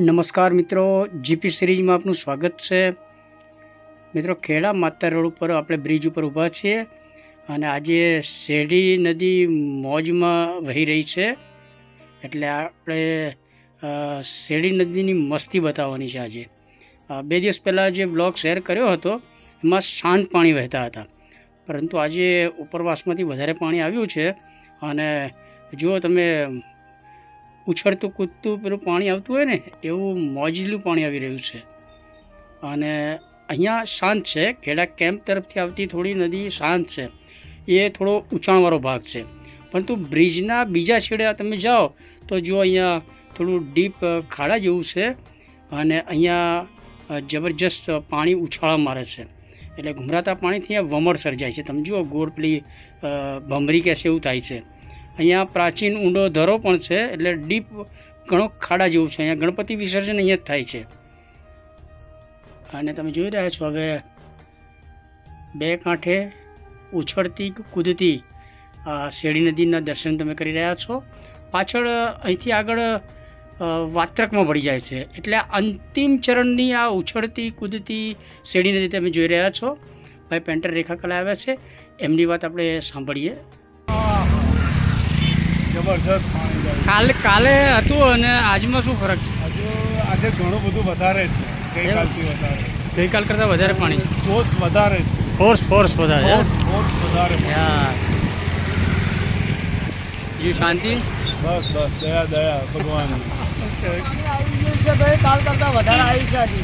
નમસ્કાર મિત્રો, જીપી સિરીઝમાં આપનું સ્વાગત છે। મિત્રો, ખેડા માતા રોડ ઉપર આપણે બ્રિજ ઉપર ઊભા છીએ અને આજે શેરડી નદી મોજમાં વહી રહી છે, એટલે આપણે શેરડી નદીની મસ્તી બતાવવાની છે। આજે 2 દિવસ પહેલાં જે બ્લોગ શેર કર્યો હતો એમાં શાંત પાણી વહેતા હતા, પરંતુ આજે ઉપરવાસમાંથી વધારે પાણી આવ્યું છે અને જુઓ તમે, ઉછળતું કૂદતું પેલું પાણી આવતું હોય ને એવું મોજલું પાણી આવી રહ્યું છે। અને અહીંયા શાંત છે, ખેડા કેમ્પ તરફથી આવતી થોડી નદી શાંત છે, એ થોડો ઊંચાણવાળો ભાગ છે, પરંતુ બ્રિજના બીજા છેડે તમે જાઓ તો જો અહીંયા થોડું ડીપ ખાડા જેવું છે અને અહીંયા જબરજસ્ત પાણી ઉછાળા મારે છે, એટલે ઘૂમરાતા પાણીથી અહીંયા વમળ સર્જાય છે। તમે જુઓ, ગોળ પેલી ભમરી કે છે એવું થાય છે। અહીંયા પ્રાચીન ઊંડો ધરો પણ છે, એટલે ડીપ ઘણો ખાડા જેવું છે। અહીંયા ગણપતિ વિસર્જન અહીંયા જ થાય છે અને તમે જોઈ રહ્યા છો હવે 2 કાંઠે ઉછળતી કૂદતી શેરડી નદીના દર્શન તમે કરી રહ્યા છો। પાછળ અહીંથી આગળ વાત્રકમાં ભળી જાય છે, એટલે અંતિમ ચરણની આ ઉછળતી કૂદતી શેરડી નદી તમે જોઈ રહ્યા છો। ભાઈ પેન્ટર રેખા કલા આવ્યા છે, એમની વાત આપણે સાંભળીએ। જબરજસ્ત પાણી કાલે હતું અને આજમાં શું ફરક છે? આજે ઘણું બધું વધારે છે, ગઈકાલથી વધારે, ગઈકાલ કરતાં વધારે પાણી, ફોર્સ વધારે છે, ફોર્સ વધારે ફોર્સ વધારે છે। જી શાંતિ, બસ દયા ભગવાન। ભાઈ કાલ કરતા વધારે આવી છે આજે।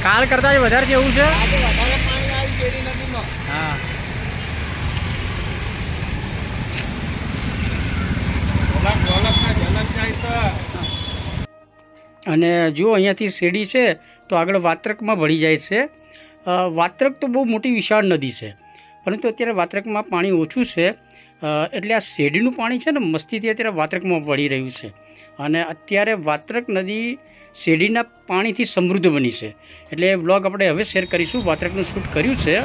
કાલ કરતાં વધારે છે એવું છે? આજે વધારે પાણી આવ્યું શેરડી નદીમાં। હા, અને જો અહીંયાથી શેરડી છે તો આગળ વાત્રકમાં ભળી જાય છે। વાત્રક તો બહુ મોટી વિશાળ નદી છે, પરંતુ અત્યારે વાત્રકમાં પાણી ઓછું છે, એટલે આ શેરડીનું પાણી છે ને મસ્તીથી અત્યારે વાત્રકમાં વળી રહ્યું છે અને અત્યારે વાત્રક નદી શેરડીના પાણીથી સમૃદ્ધ બની છે। એટલે બ્લોગ આપણે હવે શેર કરીશું, વાત્રકનું શૂટ કર્યું છે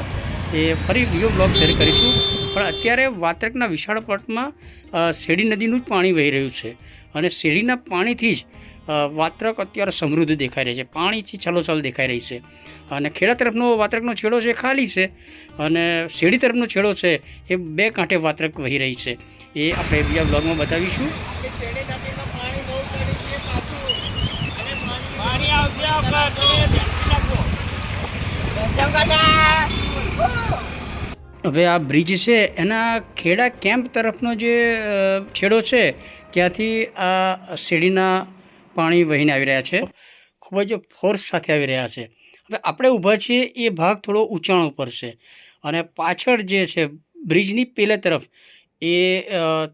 એ ફરી બીજો બ્લોગ શેર કરીશું, પણ અત્યારે વાત્રકના વિશાળ પટમાં શેરડી નદીનું જ પાણી વહી રહ્યું છે અને શેરડીના પાણીથી જ વાત્રક અત્યારે સમૃદ્ધ દેખાઈ રહી છે, પાણીથી છલોછલ દેખાઈ રહી છે। અને ખેડા તરફનો વાત્રકનો છેડો છે ખાલી છે અને શેરડી તરફનો છેડો છે એ 2 કાંઠે વાત્રક વહી રહી છે, એ આપણે બીજા બ્લોગમાં બતાવીશું। હવે આ બ્રિજ છે એના ખેડા કેમ્પ તરફનો જે છેડો છે ત્યાંથી આ શેરડીના પાણી વહીને આવી રહ્યા છે, ખૂબ જ ફોર્સ સાથે આવી રહ્યા છે। હવે આપણે ઊભા છીએ એ ભાગ થોડો ઊંચાણ ઉપર છે અને પાછળ જે છે બ્રિજની પેલે તરફ એ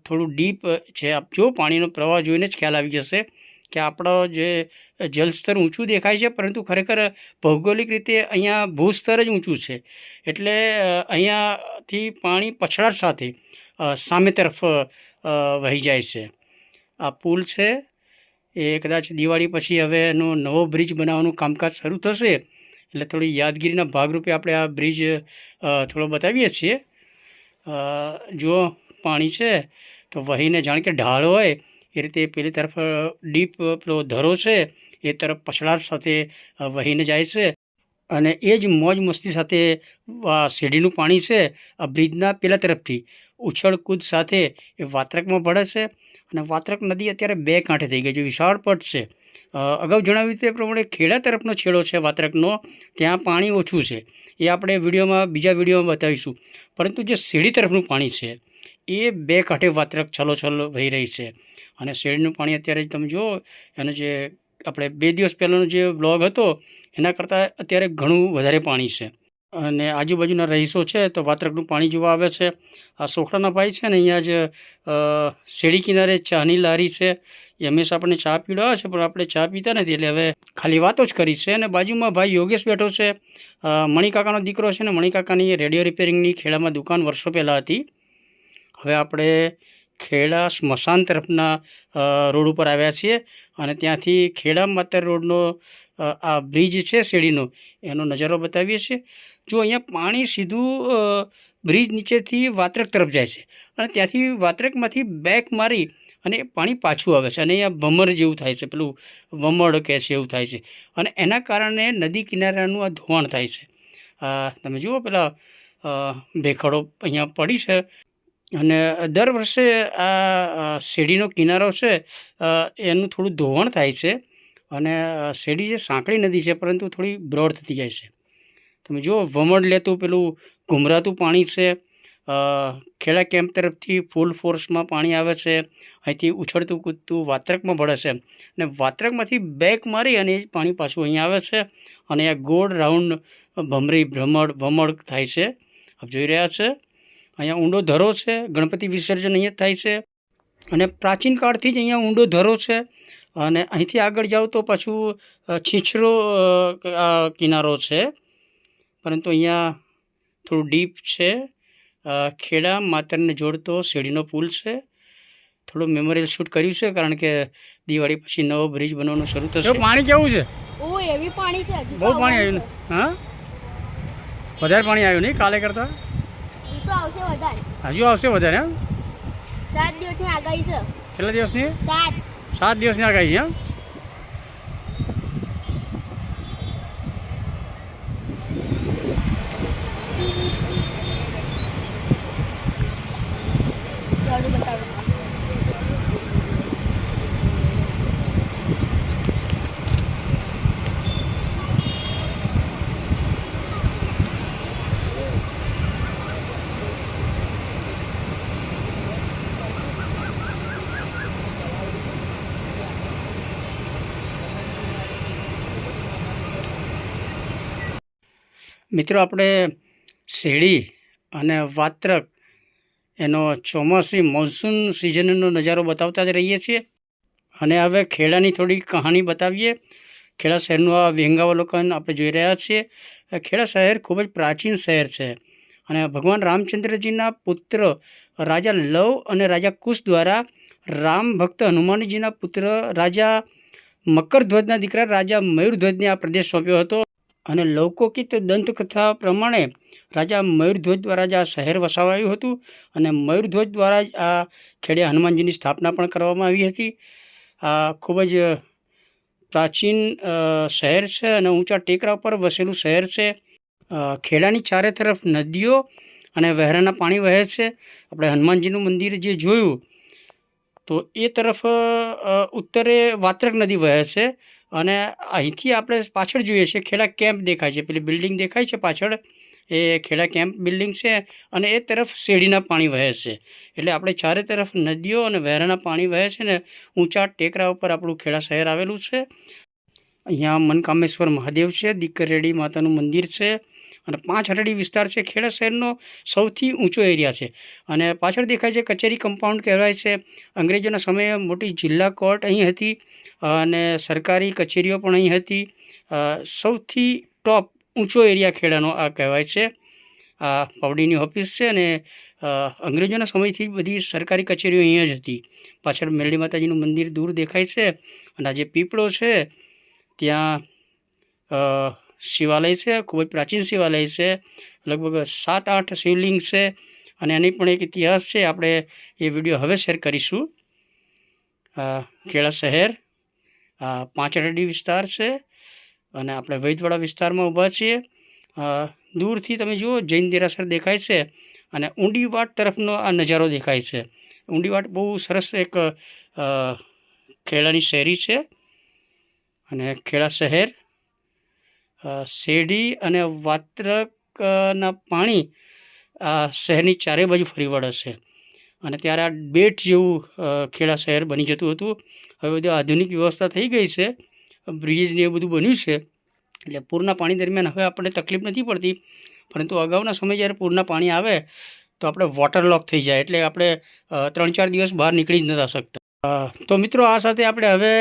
થોડું ડીપ છે। આપ જો પાણીનો પ્રવાહ જોઈને જ ખ્યાલ આવી જશે કે આપણો જે જલસ્તર ઊંચું દેખાય છે, પરંતુ ખરેખર ભૌગોલિક રીતે અહીંયા ભૂસ્તર જ ઊંચું છે, એટલે અહીંયાથી પાણી પછડાટ સાથે સામે તરફ વહી જાય છે। આ પુલ છે એ કદાચ દિવાળી પછી હવે એનો નવો બ્રિજ બનાવવાનું કામકાજ શરૂ થશે, એટલે થોડી યાદગીરીના ભાગરૂપે આપણે આ બ્રિજ થોડો બતાવીએ છીએ। જો પાણી છે તો વહીને જાણે કે ઢાળ હોય એ રીતે પેલી તરફ ડીપ પેલો ધરો છે એ તરફ પછડાટ સાથે વહીને જાય છે અને એ જ મોજ મસ્તી સાથે શેરડીનું પાણી છે આ બ્રિજના પેલા તરફથી ઉછળ કૂદ સાથે એ વાત્રકમાં ભળે છે અને વાત્રક નદી અત્યારે 2 કાંઠે થઈ ગઈ છે, વિશાળ પટ છે। અગાઉ જણાવ્યું તે પ્રમાણે ખેડા તરફનો છેડો છે વાત્રકનો, ત્યાં પાણી ઓછું છે, એ આપણે બીજા વિડીયોમાં બતાવીશું, પરંતુ જે શેરડી તરફનું પાણી છે એ 2 કાંઠે વાત્રક છલોછલ વહી રહી છે અને શેરડીનું પાણી અત્યારે તમે જુઓ, એનો જે આપણે 2 દિવસ પહેલાંનો જે બ્લોગ હતો એના કરતાં અત્યારે ઘણું વધારે પાણી છે અને આજુબાજુના રહીશો છે તો વાત્રકનું પાણી જોવા આવે છે। આ સોખડાના ભાઈ છે ને અહીંયા જ શેરડી કિનારે ચાની લારી છે, એ હંમેશા આપણને ચા પીવડાવે છે, પણ આપણે ચા પીતા નથી એટલે હવે ખાલી વાતો જ કરી છે। અને બાજુમાં ભાઈ યોગેશ બેઠો છે, મણિકાકાનો દીકરો છે ને, મણિકાકાની રેડિયો રિપેરિંગની ખેડામાં દુકાન વર્ષો પહેલાં હતી, હવે આપણે ખેડા સ્મશાન તરફના રોડ ઉપર આવ્યા છીએ અને ત્યાંથી ખેડા માતર રોડનો આ બ્રિજ છે શેરડીનો એનો નજારો બતાવીએ છીએ. જો અહીંયા પાણી સીધું બ્રિજ નીચેથી વાત્રક તરફ જાય છે અને ત્યાંથી વાત્રકમાંથી બેક મારી અને પાણી પાછું આવે છે અને અહીંયા ભમર જેવું થાય છે, પેલું વમળ કહે છે એવું થાય છે અને એના કારણે નદી કિનારાનું આ ધોવાણ થાય છે. તમે જુઓ પેલા ભેખડો અહીંયા પડી છે અને દર વર્ષે આ શેરડીનો કિનારો છે એનું થોડું ધોવાણ થાય છે અને શેરડી જે સાંકડી નદી છે પરંતુ થોડી બ્રોડ થતી જાય છે. તમે જુઓ વમળ લેતું પેલું ઘૂમરાતું પાણી છે. ખેડા કેમ્પ તરફથી ફૂલ ફોર્સમાં પાણી આવે છે, અહીંથી ઉછળતું કૂદતું વાત્રકમાં ભળે છે અને વાત્રકમાંથી બેક મારી અને એ પાણી પાછું અહીંયા આવે છે અને આ ગોળ રાઉન્ડ ભમરી વમળ થાય છે. આપ જોઈ રહ્યા છે અહીંયા ઊંડો ધરો છે, ગણપતિ વિસર્જન અહીંયા થાય છે અને પ્રાચીન કાળથી જ અહીંયા ઊંડો ધરો છે અને અહીંથી આગળ જાઓ તો પાછું છીછરો કિનારો છે પરંતુ અહીંયા થોડું ડીપ છે. ખેડા માતરને જોડતો શેરડીનો પુલ છે. થોડું મેમોરિયલ શૂટ કર્યું છે કારણ કે દિવાળી પછી નવો બ્રિજ બનવાનું શરૂ થશે. પાણી કેવું છે? એવી પાણી છે, બહુ પાણી આવ્યું ને? હા, વધારે પાણી આવ્યું નહીં કાલે કરતાં? તો આવશે વધારે, હજુ આવશે વધારે. હા, 7 દિવસની આગાહી છે. કેટલા દિવસની? 7 દિવસની આગાહી. હા, બતાવું. મિત્રો આપણે શેરડી અને વાત્રક એનો ચોમાસી મોન્સૂન સિઝનનો નજારો બતાવતા જ રહીએ છીએ અને હવે ખેડાની થોડી કહાની બતાવીએ. ખેડા શહેરનું આ વિહંગાવલોકન આપણે જોઈ રહ્યા છીએ. ખેડા શહેર ખૂબ જ પ્રાચીન શહેર છે અને ભગવાન રામચંદ્રજીના પુત્ર રાજા લવ અને રાજા કુશ દ્વારા રામ ભક્ત હનુમાનજીના પુત્ર રાજા મકરધ્વજના દીકરા રાજા મયુરધ્વજને આ પ્રદેશ સોંપ્યો હતો અને લૌકિક દંતકથા પ્રમાણે રાજા મયુરધ્વજ દ્વારા જ આ શહેર વસાવાયું હતું અને મયુરધ્વજ દ્વારા જ આ ખેડે હનુમાનજીની સ્થાપના પણ કરવામાં આવી હતી. આ ખૂબ જ પ્રાચીન શહેર છે અને ઊંચા ટેકરા પર વસેલું શહેર છે. ખેડાની ચારે તરફ નદીઓ અને વહેરાના પાણી વહે છે. આપણે હનુમાનજીનું મંદિર જે જોયું તો એ તરફ ઉત્તરે વાત્રક નદી વહે છે અને અહીંથી આપણે પાછળ જોઈએ છીએ ખેડા કેમ્પ દેખાય છે, પેલી બિલ્ડિંગ દેખાય છે પાછળ, એ ખેડા કેમ્પ બિલ્ડિંગ છે અને એ તરફ શેરડીના પાણી વહે છે. એટલે આપણે ચારે તરફ નદીઓ અને વહેરાના પાણી વહે છે ને ઊંચા ટેકરા ઉપર આપણું ખેડા શહેર આવેલું છે. અહીંયા મનકામેશ્વર મહાદેવ છે, દીકરેડી માતાનું મંદિર છે અને 5 હરડી વિસ્તાર છે. ખેડા શહેરનો સૌથી ઊંચો એરિયા છે અને પાછળ દેખાય છે કચેરી કમ્પાઉન્ડ કહેવાય છે. અંગ્રેજોના સમયે મોટી જિલ્લા કોર્ટ અહીં હતી અને સરકારી કચેરીઓ પણ અહીં હતી. સૌથી ટોપ ઊંચો એરિયા ખેડાનો આ કહેવાય છે. આ પાવડીની ઓફિસ છે અને અંગ્રેજોના સમયથી બધી સરકારી કચેરીઓ અહીંયા જ હતી. પાછળ મેરડી માતાજીનું મંદિર દૂર દેખાય છે અને આ જે પીપળો છે ત્યાં શિવાલય છે, ખૂબ જ પ્રાચીન શિવાલય છે, લગભગ 7-8 શિવલિંગ છે અને એની પણ એક ઇતિહાસ છે. આપણે એ વિડીયો હવે શેર કરીશું. ખેડા શહેર 5 હરડી વિસ્તાર છે અને આપણે વૈદવાડા વિસ્તારમાં ઊભા છીએ. દૂરથી તમે જુઓ જૈન દેરાસર દેખાય છે અને ઊંડીવાટ તરફનો આ નજારો દેખાય છે. ઊંડીવાટ બહુ સરસ એક ખેડાની શેરી છે અને ખેડા શહેર શેરડી અને વાત્રકના પાણી આ શહેરની ચારે બાજુ ફરી વળે છે અને ત્યારે આ બેટ જેવું ખેડા શહેર બની જતું હતું. હવે બધી આધુનિક વ્યવસ્થા થઈ ગઈ છે, બ્રિજ ને એ બધું બન્યું છે એટલે પૂરના પાણી દરમિયાન હવે આપણને તકલીફ નથી પડતી. પરંતુ અગાઉના સમય જ્યારે પૂરના પાણી આવે તો આપણે વોટર લોક થઈ જાય એટલે આપણે 3-4 દિવસ બહાર નીકળી જ નતા શકતા. તો મિત્રો આ સાથે આપણે હવે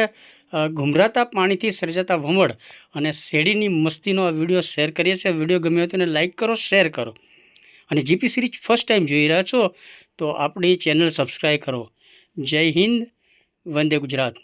ઘૂમરાતા પાણીથી સર્જાતા વમળ અને શેરડીની મસ્તીનો આ વિડીયો શેર કરીએ છીએ. વિડીયો ગમ્યો હોય તો લાઇક કરો, શેર કરો અને જીપી સિરીઝ ફર્સ્ટ ટાઈમ જોઈ રહ્યા છો તો આપણી ચેનલ સબસ્ક્રાઈબ કરો. જય હિન્દ, વંદે ગુજરાત.